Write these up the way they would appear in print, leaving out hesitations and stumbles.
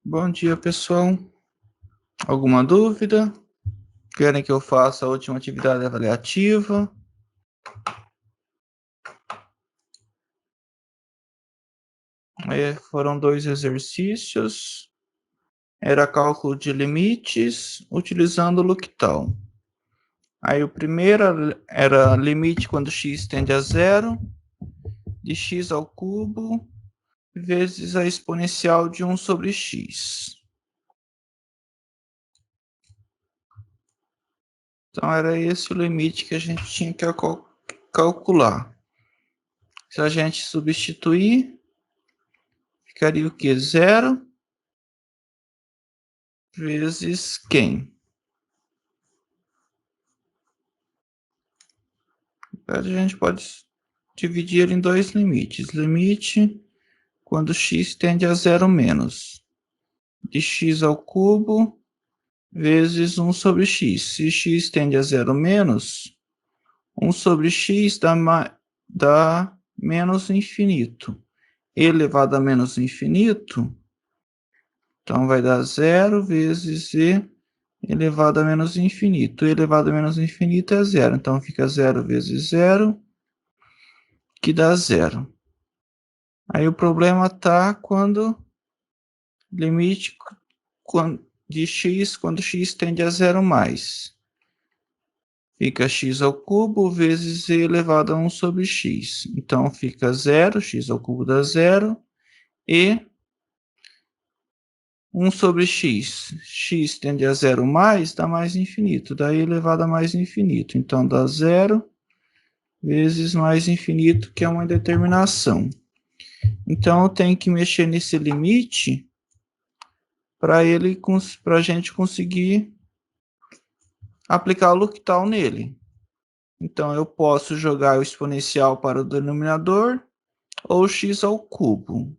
Bom dia, pessoal. Alguma dúvida? Querem que eu faça a última atividade avaliativa? Foram 2 exercícios. Era cálculo de limites utilizando o L'Hopital. Aí o primeiro era limite quando x tende a zero, de x ao cubo, vezes a exponencial de 1 sobre x. Então, era esse o limite que a gente tinha que calcular. Se a gente substituir, ficaria o quê? Zero vezes quem? A gente pode dividir ele em dois limites. Limite quando x tende a zero menos, de x ao cubo vezes 1 sobre x. Se x tende a zero menos, 1 sobre x dá menos infinito. Elevado a menos infinito, então vai dar zero vezes e elevado a menos infinito. E elevado a menos infinito é zero, então fica zero vezes zero, que dá zero. Aí o problema está quando limite de x quando x tende a zero mais. Fica x ao cubo vezes e elevado a 1 sobre x. Então fica zero, x ao cubo dá zero, e 1 sobre x. X tende a zero mais, dá mais infinito. Daí elevado a mais infinito. Então dá zero vezes mais infinito, que é uma indeterminação. Então eu tenho que mexer nesse limite para a gente conseguir aplicar o L'Hopital nele. Então eu posso jogar o exponencial para o denominador ou x ao cubo.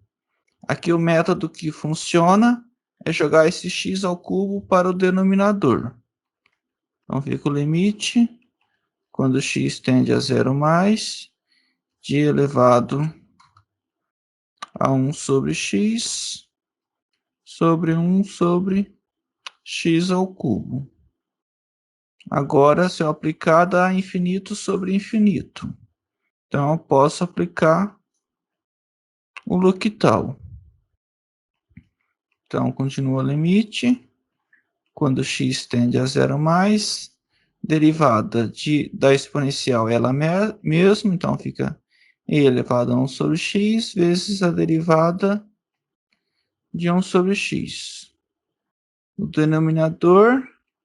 Aqui o método que funciona é jogar esse x ao cubo para o denominador. Então fica o limite quando x tende a zero mais, de elevado a 1 sobre x, sobre 1 sobre x ao cubo. Agora, se eu aplicar, dá infinito sobre infinito. Então, eu posso aplicar o L'Hopital. Então, continua o limite. Quando x tende a zero mais, derivada da exponencial é ela mesma, então fica e elevado a 1 sobre x, vezes a derivada de 1 sobre x. O denominador,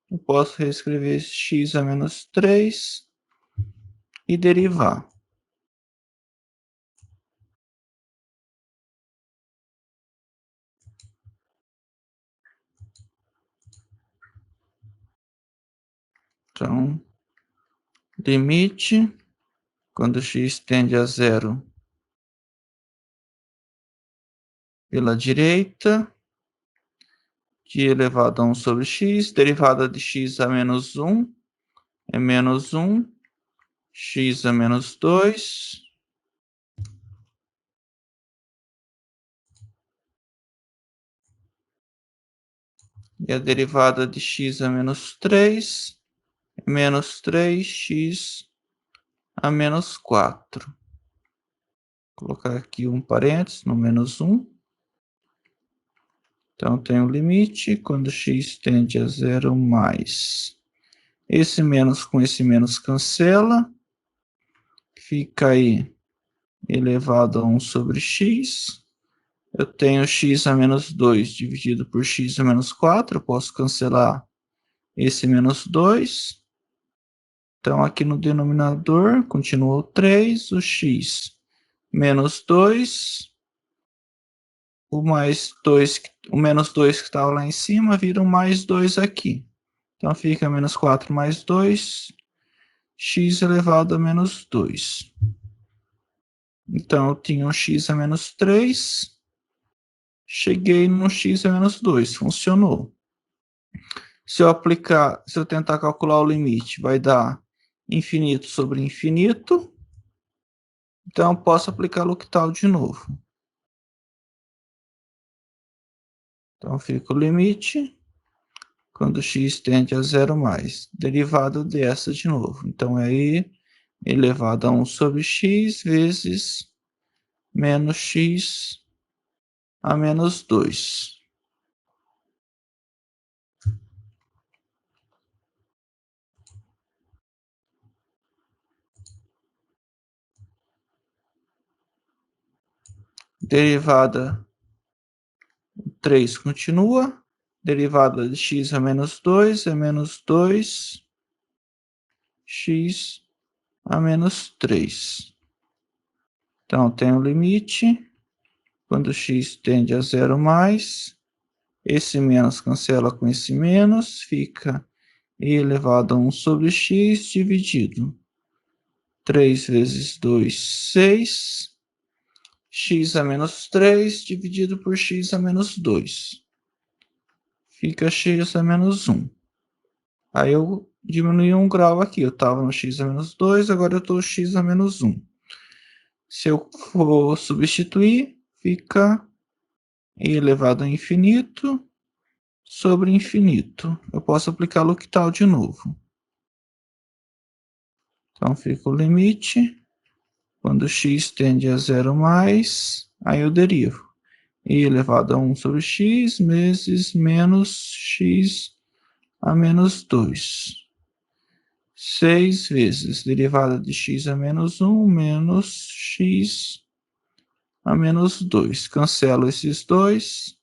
eu posso reescrever x a menos 3 e derivar. Então, limite, quando x tende a zero pela direita, de elevado a 1 sobre x, derivada de x a menos 1 é menos 1, x a menos 2, e a derivada de x a menos 3 é menos 3x a menos 4. Vou colocar aqui um parênteses no menos 1. Então, tem um limite quando x tende a zero mais. Esse menos com esse menos cancela. Fica aí elevado a 1 sobre x. Eu tenho x a menos 2 dividido por x a menos 4. Eu posso cancelar esse menos 2. Então, aqui no denominador, continua o 3, o x menos 2, o mais 2, o menos 2 que estava lá em cima, vira um mais 2 aqui. Então, fica menos 4 mais 2, x elevado a menos 2. Então, eu tinha um x a menos 3, cheguei no x a menos 2, funcionou. Se eu tentar calcular o limite, vai dar infinito sobre infinito. Então, eu posso aplicar L'Hopital de novo. Então, fica o limite quando x tende a zero mais. Derivada dessa de novo. Então, é e elevado a 1 sobre x vezes menos x a menos 2. Derivada 3 continua. Derivada de x a menos 2 é menos 2 x a menos 3. Então, tem um limite. Quando x tende a zero mais, esse menos cancela com esse menos, fica e elevado a 1 sobre x dividido 3 vezes 2, 6. X a menos 3 dividido por x a menos 2. Fica x a menos 1. Aí eu diminui 1 grau aqui. Eu estava no x a menos 2, agora eu estou no x a menos 1. Se eu for substituir, fica e elevado a infinito sobre infinito. Eu posso aplicar L'Hopital de novo. Então, fica o limite. Quando x tende a zero mais, aí eu derivo. E elevado a 1 sobre x vezes menos x a menos 2. 6 vezes derivada de x a menos 1 menos x a menos 2. Cancelo esses dois.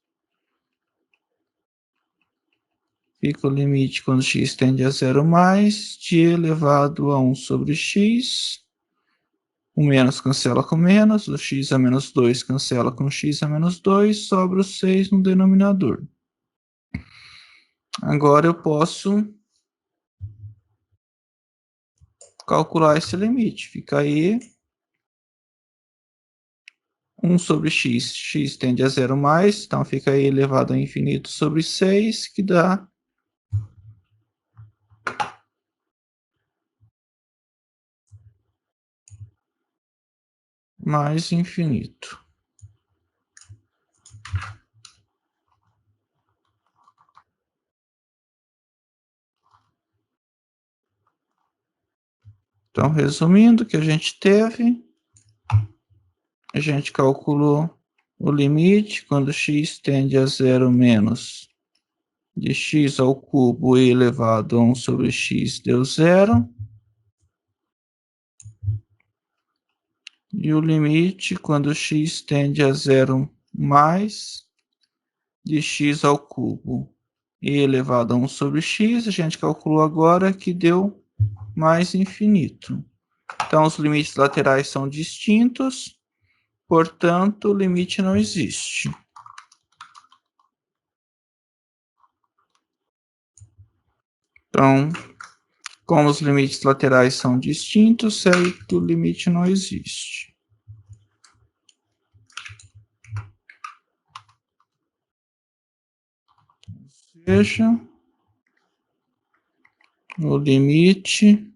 Fica o limite quando x tende a zero mais de elevado a 1 sobre x. O menos cancela com menos, o x a menos 2 cancela com x a menos 2, sobra o 6 no denominador. Agora eu posso calcular esse limite. Fica aí 1 sobre x. X tende a zero mais, então fica aí elevado a infinito sobre 6, que dá mais infinito. Então, resumindo, o que a gente teve, a gente calculou o limite quando x tende a zero menos de x ao cubo e elevado a 1 sobre x deu zero. E o limite quando x tende a zero mais de x ao cubo e elevado a 1 sobre x, a gente calculou agora que deu mais infinito. Então, os limites laterais são distintos, portanto, o limite não existe. Então, como os limites laterais são distintos, sei que o limite não existe. Ou seja, o limite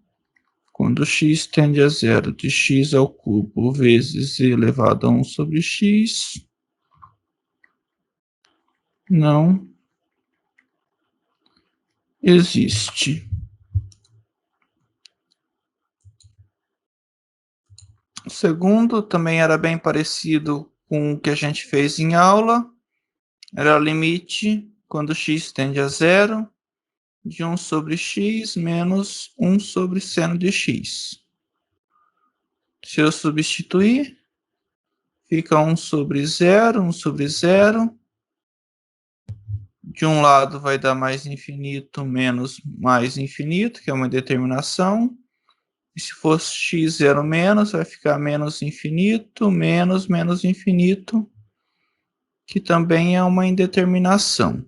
quando x tende a zero de x ao cubo vezes e elevado a 1 sobre x, não existe. O segundo também era bem parecido com o que a gente fez em aula. Era o limite quando x tende a zero de 1 sobre x menos 1 sobre seno de x. Se eu substituir, fica 1 sobre 0, 1 sobre 0. De um lado vai dar mais infinito menos mais infinito, que é uma determinação. E se fosse x zero menos, vai ficar menos infinito, menos, menos infinito, que também é uma indeterminação.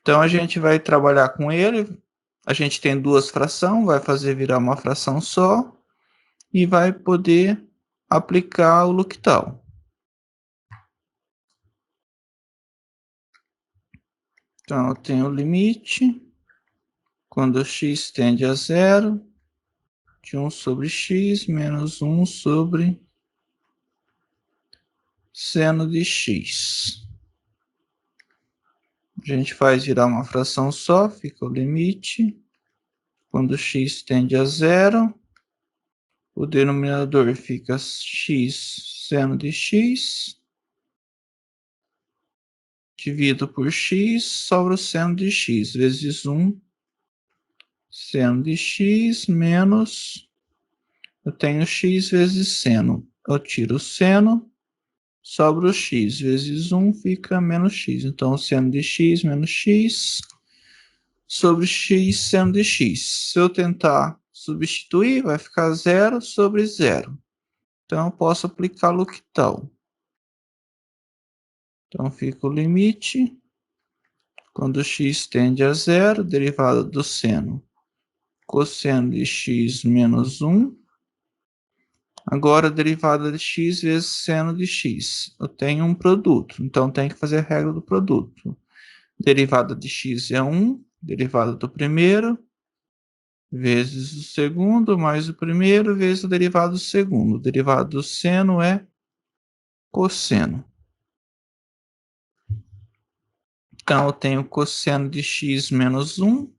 Então, a gente vai trabalhar com ele. A gente tem duas frações, vai fazer virar uma fração só e vai poder aplicar o L'Hopital. Então, eu tenho o limite quando x tende a zero de 1 sobre x menos 1 sobre seno de x. A gente faz virar uma fração só, fica o limite. Quando x tende a zero, o denominador fica x seno de x. Divido por x, sobra o seno de x, vezes 1, seno de x, menos, eu tenho x vezes seno. Eu tiro o seno, sobra o x, vezes 1, fica menos x. Então, seno de x menos x, sobre x, seno de x. Se eu tentar substituir, vai ficar 0 sobre 0. Então, eu posso aplicar L'Hopital. Então, fica o limite. Quando x tende a 0, derivada do seno, cosseno de x menos 1. Agora, derivada de x vezes seno de x. Eu tenho um produto, então tem que fazer a regra do produto. Derivada de x é 1, derivada do primeiro, vezes o segundo, mais o primeiro, vezes o derivado do segundo. O derivado do seno é cosseno. Então, eu tenho cosseno de x menos 1,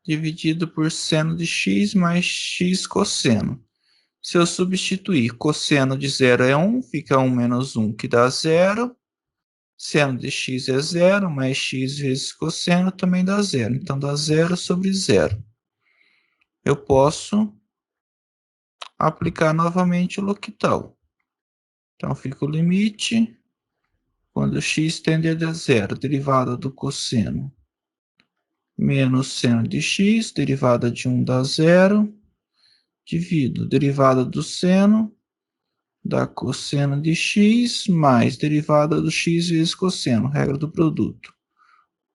dividido por seno de x mais x cosseno. Se eu substituir cosseno de 0 é 1, fica 1 menos 1, que dá 0. Seno de x é 0, mais x vezes cosseno também dá 0. Então, dá 0 sobre 0. Eu posso aplicar novamente o L'Hopital. Então, fica o limite. Quando x tende a 0, derivada do cosseno menos seno de x, derivada de 1 dá 0. Divido derivada do seno, dá cosseno de x, mais derivada do x vezes cosseno, regra do produto.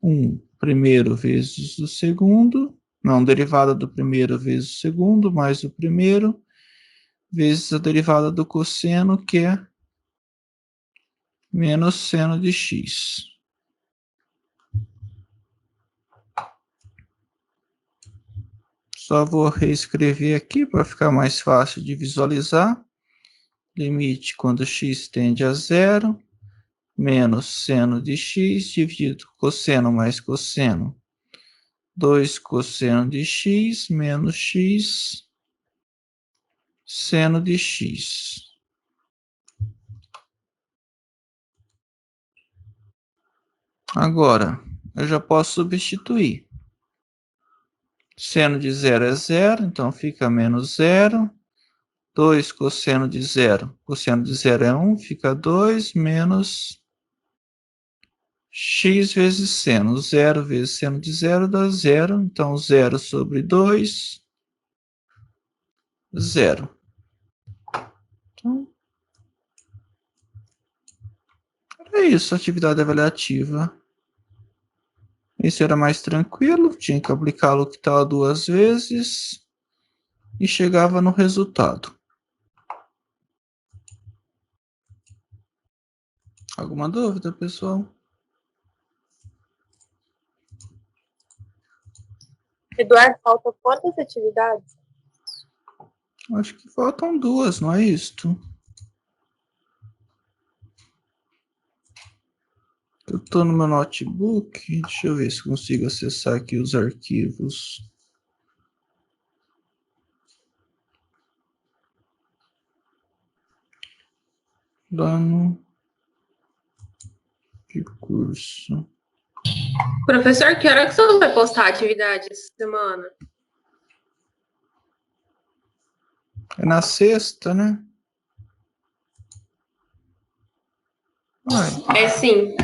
1 primeiro vezes o segundo, não, derivada do primeiro vezes o segundo, mais o primeiro, vezes a derivada do cosseno, que é menos seno de x. Só vou reescrever aqui para ficar mais fácil de visualizar. Limite quando x tende a 0, menos seno de x, dividido cosseno mais cosseno. 2 cosseno de x, menos x, seno de x. Agora, eu já posso substituir. Seno de 0 é 0, então fica menos 0. 2 cosseno de 0. Cosseno de 0 é 1, fica 2, menos x vezes seno. 0 vezes seno de 0 dá 0. Então, 0 sobre 2, 0. Então, é isso, atividade avaliativa. Esse era mais tranquilo, tinha que aplicar o que estava 2 vezes e chegava no resultado. Alguma dúvida, pessoal? Eduardo, faltam quantas atividades? Acho que faltam 2, não é isto? Eu estou no meu notebook, deixa eu ver se consigo acessar aqui os arquivos. Plano de curso. Professor, que hora que você vai postar a atividade essa semana? É na sexta, né? É sim.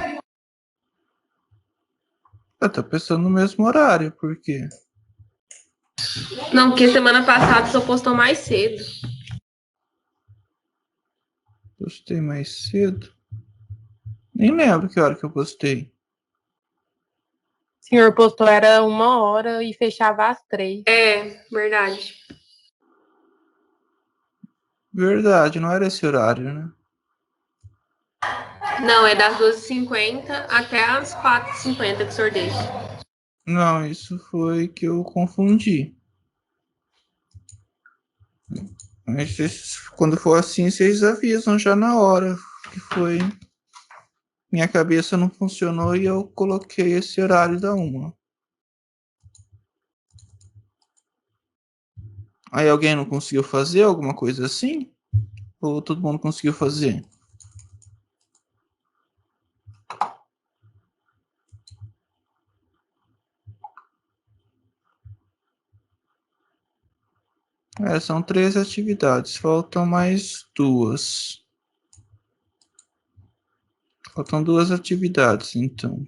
Eu tô pensando no mesmo horário, por quê? Não, porque semana passada você postou mais cedo. Postei mais cedo. Nem lembro que hora que eu postei. O senhor postou era 1h e fechava às 3. É, verdade. Verdade, não era esse horário, né? Não, é das 12h50 até as 4h50 que o senhor deixa. Não, isso foi que eu confundi. Mas quando for assim, vocês avisam já na hora que foi. Minha cabeça não funcionou e eu coloquei esse horário da 1. Aí alguém não conseguiu fazer alguma coisa assim? Ou todo mundo conseguiu fazer? São 3 atividades, faltam mais 2. Faltam 2 atividades, então.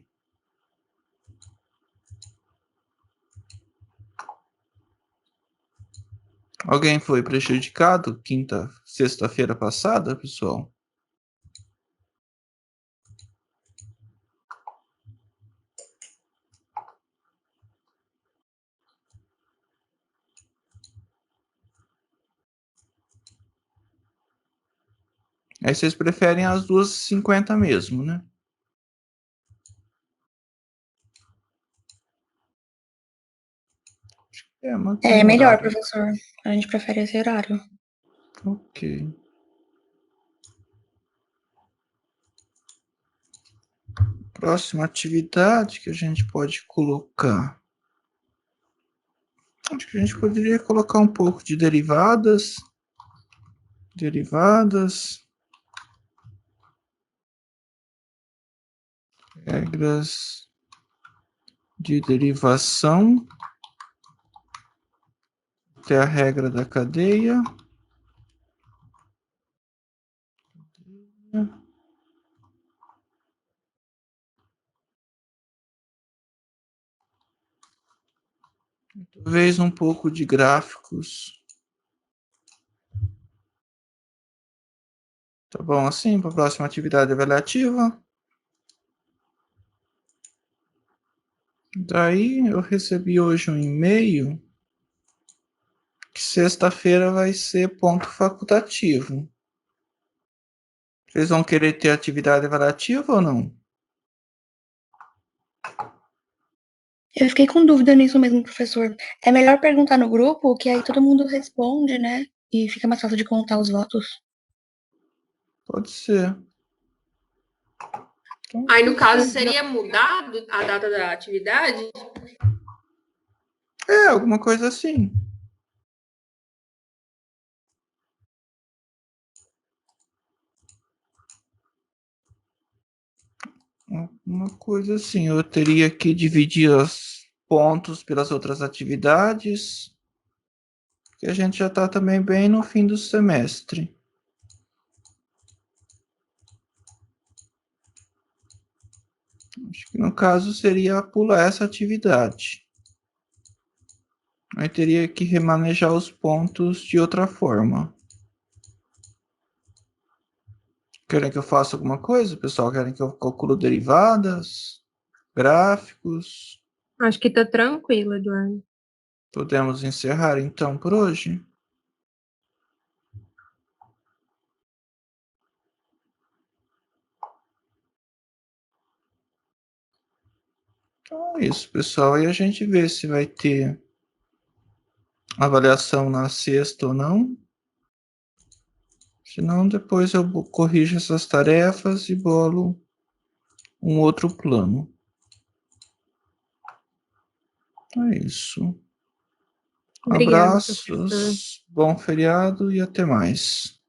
Alguém foi prejudicado sexta-feira passada, pessoal? Aí vocês preferem as 2h50 mesmo, né? Mas É tem melhor, horário. professor. A gente prefere esse horário. Ok. Próxima atividade que a gente pode colocar. Acho que a gente poderia colocar um pouco de derivadas. Regras de derivação. Até a regra da cadeia. Talvez um pouco de gráficos. Tá bom assim para a próxima atividade avaliativa? Daí eu recebi hoje um e-mail que sexta-feira vai ser ponto facultativo. Vocês vão querer ter atividade avaliativa ou não? Eu fiquei com dúvida nisso mesmo, professor. É melhor perguntar no grupo, que aí todo mundo responde, né? E fica mais fácil de contar os votos. Pode ser. Então, Aí, no caso, seria mudado a data da atividade? alguma coisa assim. Uma coisa assim, eu teria que dividir os pontos pelas outras atividades, que a gente já está também bem no fim do semestre. Acho que no caso seria pular essa atividade. Aí teria que remanejar os pontos de outra forma. Querem que eu faça alguma coisa, pessoal? Querem que eu calcule derivadas, gráficos? Acho que tá tranquilo, Eduardo. Podemos encerrar então por hoje? Então é isso, pessoal. Aí a gente vê se vai ter avaliação na sexta ou não. Senão, depois eu corrijo essas tarefas e bolo um outro plano. É isso. Obrigada, professor. Abraços, bom feriado e até mais.